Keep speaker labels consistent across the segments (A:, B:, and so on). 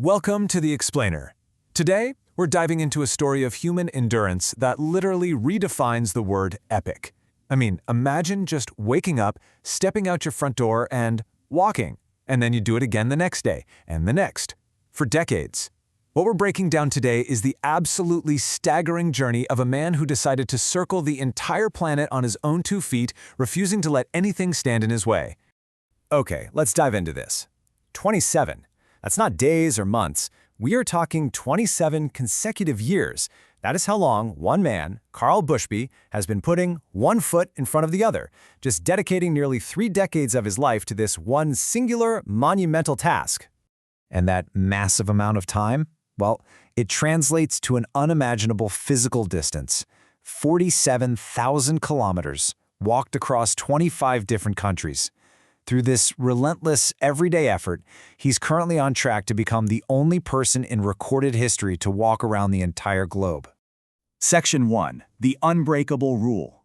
A: Welcome to The Explainer. Today, we're diving into a story of human endurance that literally redefines the word epic. Imagine just waking up, stepping out your front door, and walking. And then you do it again the next day, and the next, for decades. What we're breaking down today is the absolutely staggering journey of a man who decided to circle the entire planet on his own 2 feet, refusing to let anything stand in his way.
B: Okay, let's dive into this. 27. That's not days or months. We are talking 27 consecutive years. That is how long one man, Carl Bushby, has been putting one foot in front of the other, just dedicating nearly 3 decades of his life to this one singular, monumental task. And that massive amount of time? Well, it translates to an unimaginable physical distance. 47,000 kilometers, walked across 25 different countries. Through this relentless, everyday effort, he's currently on track to become the only person in recorded history to walk around the entire globe.
C: Section 1. The Unbreakable Rule.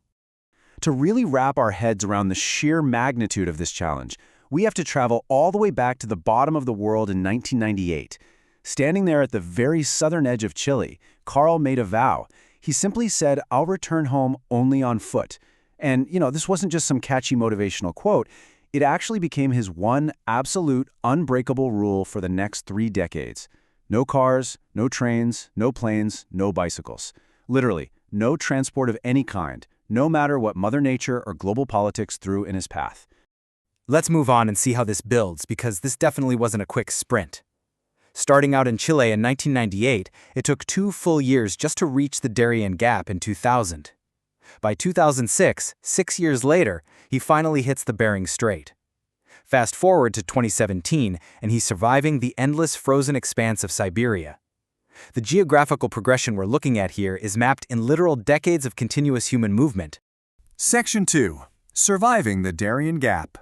C: To really wrap our heads around the sheer magnitude of this challenge, we have to travel all the way back to the bottom of the world in 1998. Standing there at the very southern edge of Chile, Carl made a vow. He simply said, "I'll return home only on foot." And, this wasn't just some catchy motivational quote. It actually became his one absolute, unbreakable rule for the next 3 decades. No cars, no trains, no planes, no bicycles. Literally, no transport of any kind, no matter what Mother Nature or global politics threw in his path.
D: Let's move on and see how this builds, because this definitely wasn't a quick sprint. Starting out in Chile in 1998, it took 2 full years just to reach the Darien Gap in 2000. By 2006, 6 years later, he finally hits the Bering Strait. Fast forward to 2017, and he's surviving the endless frozen expanse of Siberia. The geographical progression we're looking at here is mapped in literal decades of continuous human movement.
C: Section 2. Surviving the Darien Gap.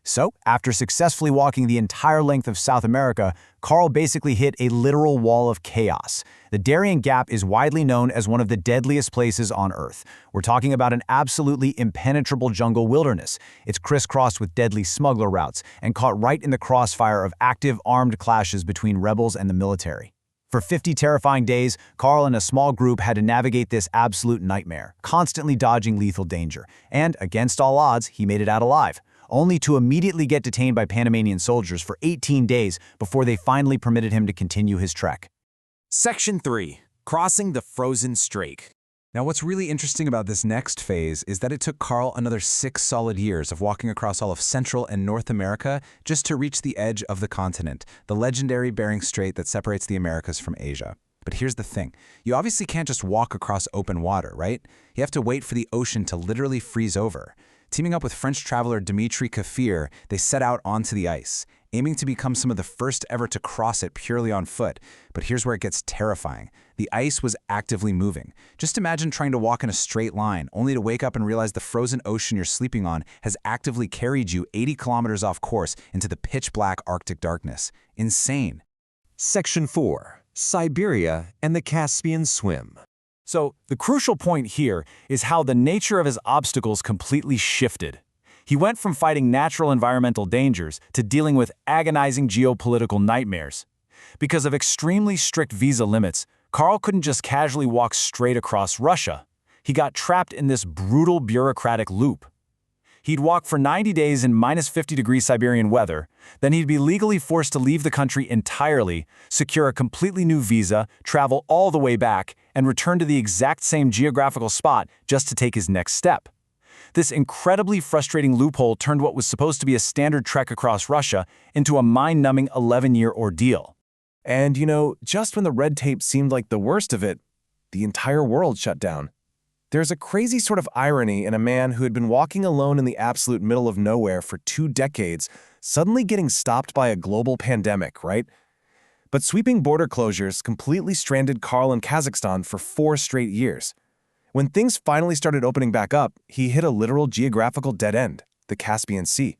B: So, after successfully walking the entire length of South America, Carl basically hit a literal wall of chaos. The Darien Gap is widely known as one of the deadliest places on Earth. We're talking about an absolutely impenetrable jungle wilderness. It's crisscrossed with deadly smuggler routes and caught right in the crossfire of active armed clashes between rebels and the military. For 50 terrifying days, Carl and a small group had to navigate this absolute nightmare, constantly dodging lethal danger. And, against all odds, he made it out alive, only to immediately get detained by Panamanian soldiers for 18 days before they finally permitted him to continue his trek.
A: Section 3. Crossing the Frozen Strait. Now, what's really interesting about this next phase is that it took Carl another 6 solid years of walking across all of Central and North America just to reach the edge of the continent, the legendary Bering Strait that separates the Americas from Asia. But here's the thing. You obviously can't just walk across open water, right? You have to wait for the ocean to literally freeze over. Teaming up with French traveler Dimitri Kafir, they set out onto the ice, aiming to become some of the first ever to cross it purely on foot. But here's where it gets terrifying. The ice was actively moving. Just imagine trying to walk in a straight line, only to wake up and realize the frozen ocean you're sleeping on has actively carried you 80 kilometers off course into the pitch-black Arctic darkness. Insane.
E: Section 4. Siberia and the Caspian Swim.
B: So, the crucial point here is how the nature of his obstacles completely shifted. He went from fighting natural environmental dangers to dealing with agonizing geopolitical nightmares. Because of extremely strict visa limits, Carl couldn't just casually walk straight across Russia. He got trapped in this brutal bureaucratic loop. He'd walk for 90 days in minus 50-degree Siberian weather, then he'd be legally forced to leave the country entirely, secure a completely new visa, travel all the way back, and return to the exact same geographical spot just to take his next step. This incredibly frustrating loophole turned what was supposed to be a standard trek across Russia into a mind-numbing 11-year ordeal.
E: And just when the red tape seemed like the worst of it, the entire world shut down. There's a crazy sort of irony in a man who had been walking alone in the absolute middle of nowhere for 2 decades, suddenly getting stopped by a global pandemic, right? But sweeping border closures completely stranded Carl in Kazakhstan for 4 straight years. When things finally started opening back up, he hit a literal geographical dead end, the Caspian Sea.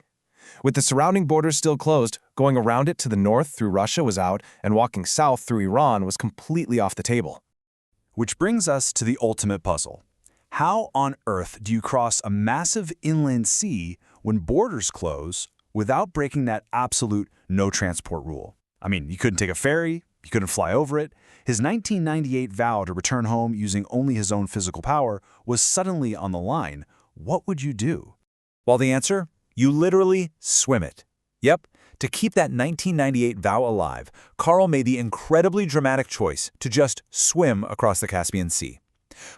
E: With the surrounding borders still closed, going around it to the north through Russia was out, and walking south through Iran was completely off the table.
C: Which brings us to the ultimate puzzle. How on earth do you cross a massive inland sea when borders close without breaking that absolute no transport rule?
B: I mean, you couldn't take a ferry, you couldn't fly over it. His 1998 vow to return home using only his own physical power was suddenly on the line. What would you do? Well, the answer? You literally swim it. Yep, to keep that 1998 vow alive, Karl made the incredibly dramatic choice to just swim across the Caspian Sea.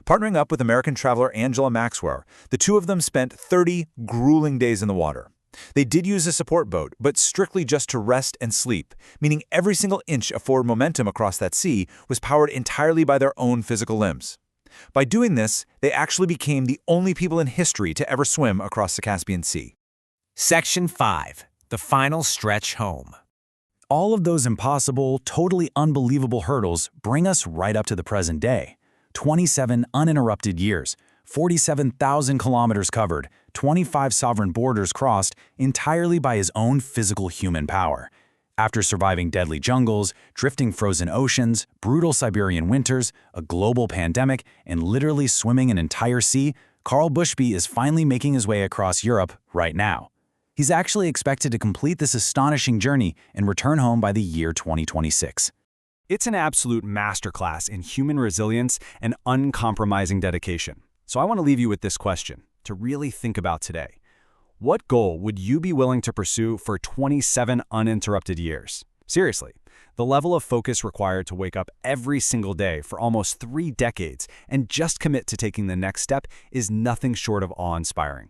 B: Partnering up with American traveler Angela Maxwell, the two of them spent 30 grueling days in the water. They did use a support boat, but strictly just to rest and sleep, meaning every single inch of forward momentum across that sea was powered entirely by their own physical limbs. By doing this, they actually became the only people in history to ever swim across the Caspian Sea.
A: Section 5. The final stretch home.
B: All of those impossible, totally unbelievable hurdles bring us right up to the present day. 27 uninterrupted years, 47,000 kilometers covered, 25 sovereign borders crossed entirely by his own physical human power. After surviving deadly jungles, drifting frozen oceans, brutal Siberian winters, a global pandemic, and literally swimming an entire sea, Karl Bushby is finally making his way across Europe right now. He's actually expected to complete this astonishing journey and return home by the year 2026.
C: It's an absolute masterclass in human resilience and uncompromising dedication. So I want to leave you with this question to really think about today. What goal would you be willing to pursue for 27 uninterrupted years? Seriously, the level of focus required to wake up every single day for almost 3 decades and just commit to taking the next step is nothing short of awe-inspiring.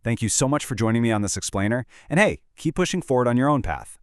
C: Thank you so much for joining me on this explainer, and hey, keep pushing forward on your own path.